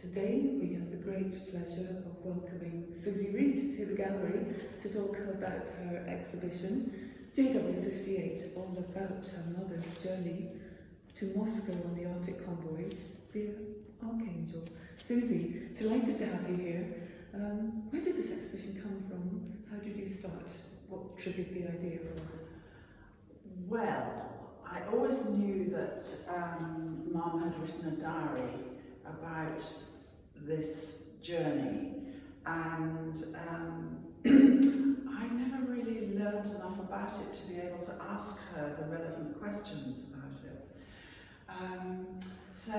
Today we have the great pleasure of welcoming Susie Reade to the gallery to talk about her exhibition, JW58, all about her mother's journey to Moscow on the Arctic convoys via Archangel. Susie, delighted to have you here. Where did this exhibition come from? How did you start? What triggered the idea for it? Well, I always knew that Mum had written a diary about this journey, and I never really learned enough about it to be able to ask her the relevant questions about it. So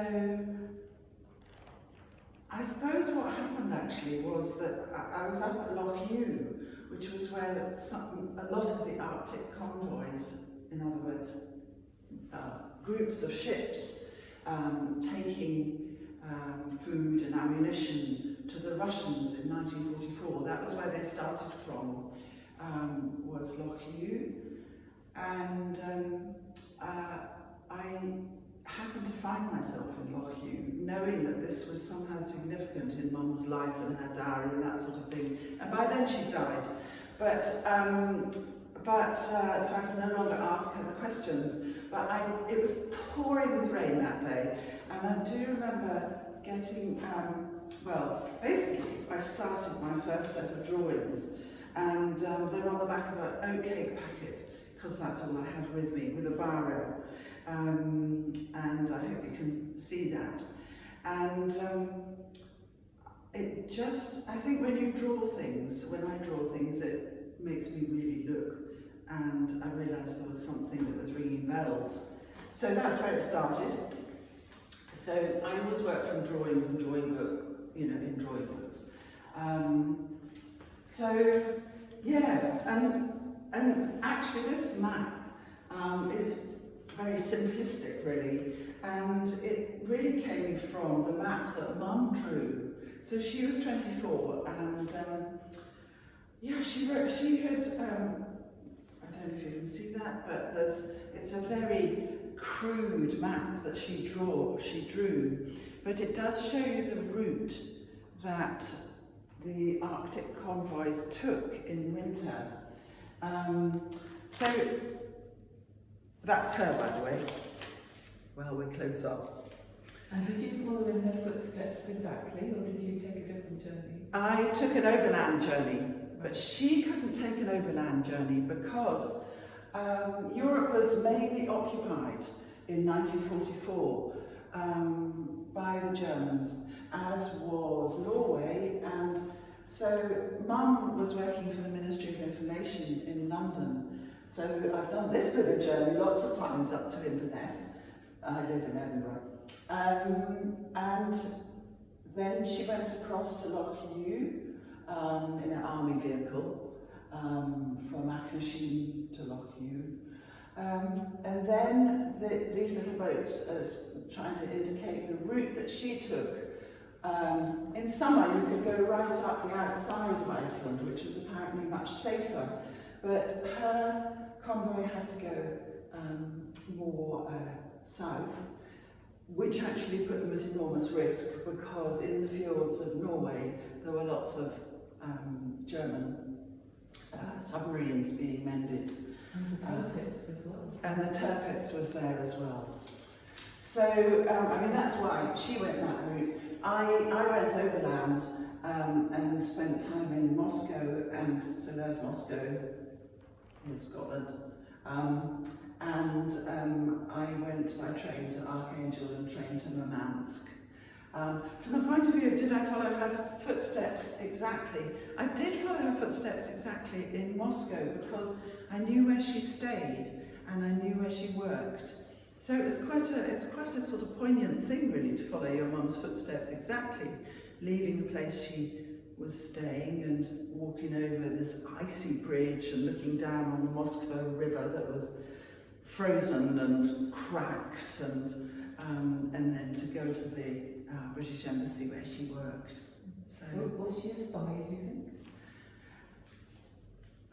I suppose what happened actually was that I was up at Loch Ewe, which was where a lot of the Arctic convoys, in other words, groups of ships taking food and ammunition to the Russians in 1944. That was where they started from, was Loch Ewe. And I happened to find myself in Loch Ewe, knowing that this was somehow significant in Mum's life and her diary and that sort of thing. And by then she died. So I could no longer ask her the questions. But it was pouring with rain that day, and I do remember getting, basically I started my first set of drawings, and they were on the back of an oatcake packet, because that's all I had with me, with a biro, and I hope you can see that. And it just, I think when I draw things, it makes me really look. And I realised there was something that was ringing bells. So that's where it started. So I always work from drawings and drawing books. And actually this map is very simplistic really, and it really came from the map that Mum drew. So she was 24, and she had, I don't know if you can see that, but it's a very crude map that she drew, but it does show you the route that the Arctic convoys took in winter. So that's her, by the way. Well, we're close up. And did you follow in her footsteps exactly, or did you take a different journey? I took an overland journey. But she couldn't take an overland journey because Europe was mainly occupied in 1944 by the Germans, as was Norway. And so Mum was working for the Ministry of Information in London. So I've done this bit of journey lots of times up to Inverness. I live in Edinburgh. And then she went across to Loch Ewe in an army vehicle from Achnasheen to Loch Ewe. And then these little boats trying to indicate the route that she took. In summer you could go right up the outside of Iceland, which was apparently much safer, but her convoy had to go more south, which actually put them at enormous risk, because in the fjords of Norway there were lots of German submarines being mended. And the Tirpitz as well. And the Tirpitz was there as well. So, that's why she went that route. I went overland and spent time in Moscow, and so there's Moscow in Scotland. I went by train to Archangel and train to Murmansk. From the point of view of did I follow her footsteps exactly, I did follow her footsteps exactly in Moscow, because I knew where she stayed and I knew where she worked. So it's quite a sort of poignant thing really to follow your mum's footsteps exactly, leaving the place she was staying and walking over this icy bridge and looking down on the Moskva River that was frozen and cracked, and then to go to the British Embassy where she worked. So was she a spy, do you think?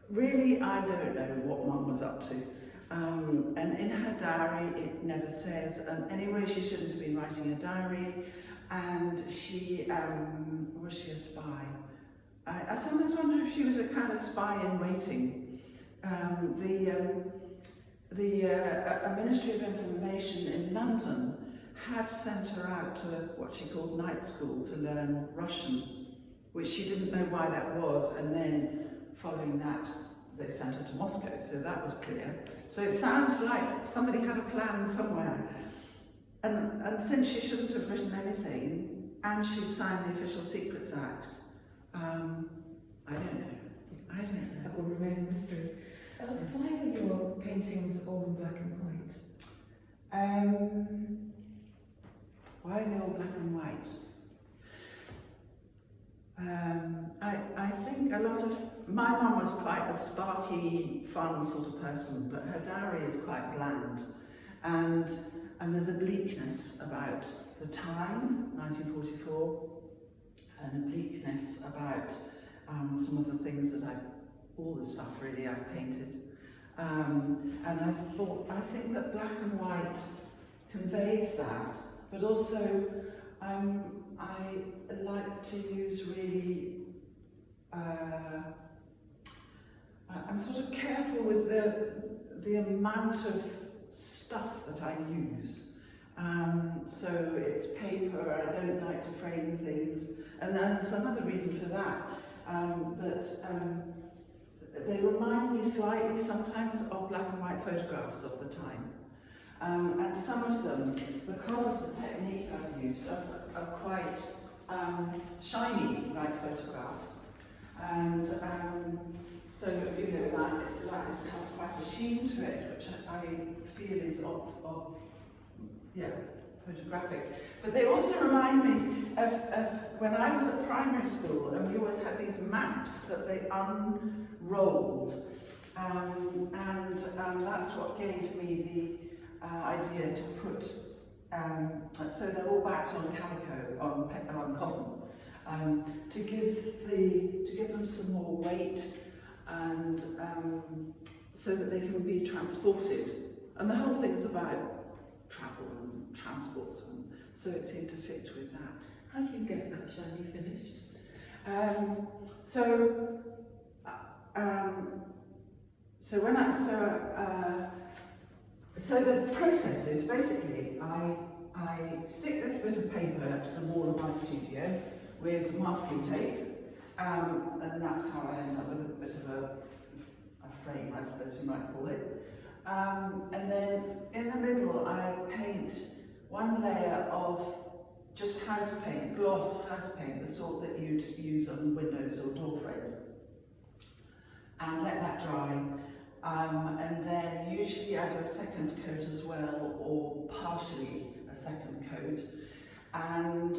Really, I don't know what Mum was up to. And in her diary, it never says. And anyway, she shouldn't have been writing a diary. and she, was she a spy? I sometimes wonder if she was a kind of spy in waiting. A Ministry of Information in London had sent her out to what she called night school to learn Russian, which she didn't know why that was, and then following that they sent her to Moscow, so that was clear. So it sounds like somebody had a plan somewhere, and since she shouldn't have written anything, and she'd signed the Official Secrets Act, I don't know. That will remain a mystery. Why are your paintings all in black and white? Why are they all black and white? I think a lot of, my mum was quite a sparky, fun sort of person, but her diary is quite bland, and there's a bleakness about the time, 1944, and a bleakness about some of the things that all the stuff really I've painted, and I think that black and white conveys that, but also I like to use really, I'm sort of careful with the amount of stuff that I use. So it's paper, I don't like to frame things, and there's another reason for that, they remind me slightly sometimes of black and white photographs of the time. And some of them, because of the technique I've used, are quite shiny, like photographs. And so, you know, that has quite a sheen to it, which I feel is photographic. But they also remind me of when I was at primary school, and we always had these maps that they unrolled. And that's what gave me the idea to put, so they're all backed on calico, on cotton, to give them some more weight, and so that they can be transported. And the whole thing's about travel and transport, and so it seemed to fit with that. How do you get that shiny finished? So the process is basically I stick this bit of paper to the wall of my studio with masking tape, and that's how I end up with a bit of a frame, I suppose you might call it. And then in the middle I paint one layer of just house paint, gloss house paint, the sort that you'd use on windows or door frames, and let that dry. And then usually I do a second coat as well, or partially a second coat, and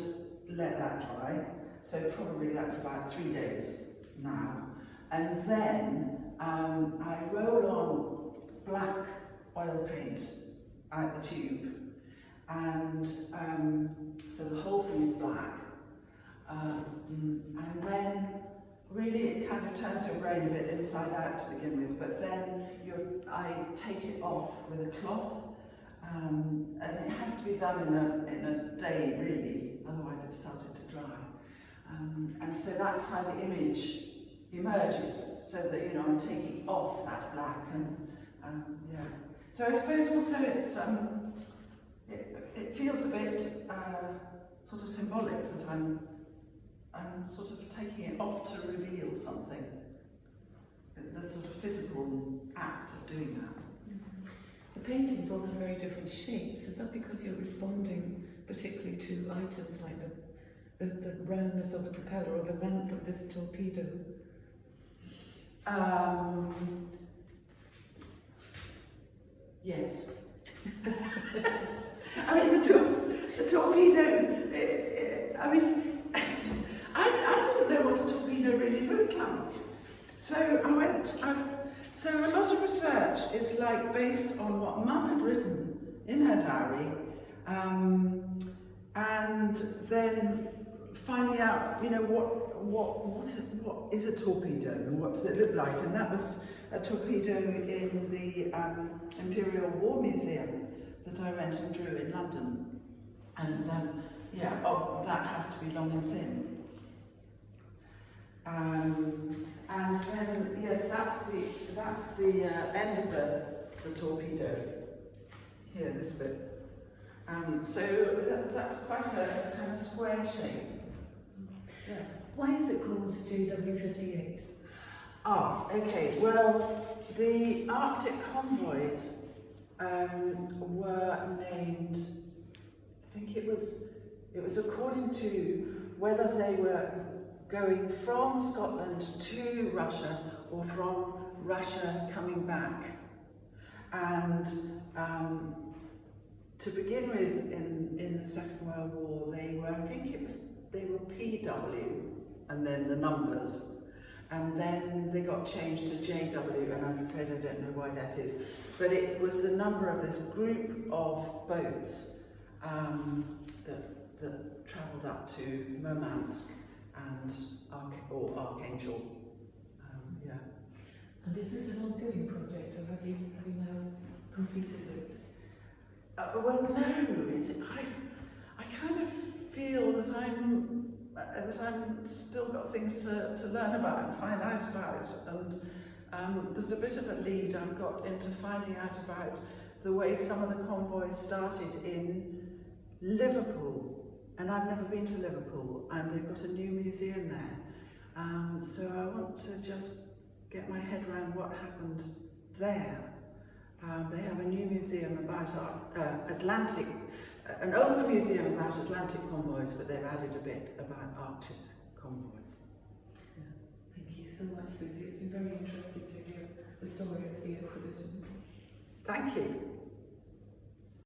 let that dry. So probably that's about 3 days now. And then I roll on black oil paint at the tube, and so the whole thing is black. And then really it kind of turns your brain a bit inside out to begin with, but then I take it off with a cloth, and it has to be done in a day really, otherwise it started to dry. And so that's how the image emerges, so that, you know, I'm taking off that black, and yeah. So I suppose also it's it feels a bit sort of symbolic that I'm sort of taking it off to reveal something. The sort of physical act of doing that. Mm-hmm. The paintings all have very different shapes. Is that because you're responding particularly to items like the roundness of the propeller or the length of this torpedo? Yes. I mean, the torpedo, I mean, I didn't know what a torpedo really looked like. So so a lot of research is like based on what Mum had written in her diary, and then finding out, you know, what is a torpedo and what does it look like, and that was a torpedo in the Imperial War Museum that I went and drew in London, and yeah, of to be long and thin. And then, yes, that's the end of the torpedo. Here, this bit. So that's quite a kind of square shape. Yeah. Why is it called JW58? Okay. Well, the Arctic convoys were named. I think it was according to whether they were going from Scotland to Russia or from Russia coming back. And to begin with, in the Second World War, they were PW and then the numbers. And then they got changed to JW, and I'm afraid I don't know why that is. But it was the number of this group of boats that travelled up to Murmansk and Archangel. Yeah. And is this an ongoing project, or have you now completed it? Well, no. I kind of feel that I'm still got things to learn about and find out about, and there's a bit of a lead I've got into finding out about the way some of the convoys started in Liverpool. And I've never been to Liverpool, and they've got a new museum there. So I want to just get my head around what happened there. They have a new museum about Atlantic, an older museum about Atlantic convoys, but they've added a bit about Arctic convoys. Yeah. Thank you so much, Susie. It's been very interesting to hear the story of the exhibition. Thank you.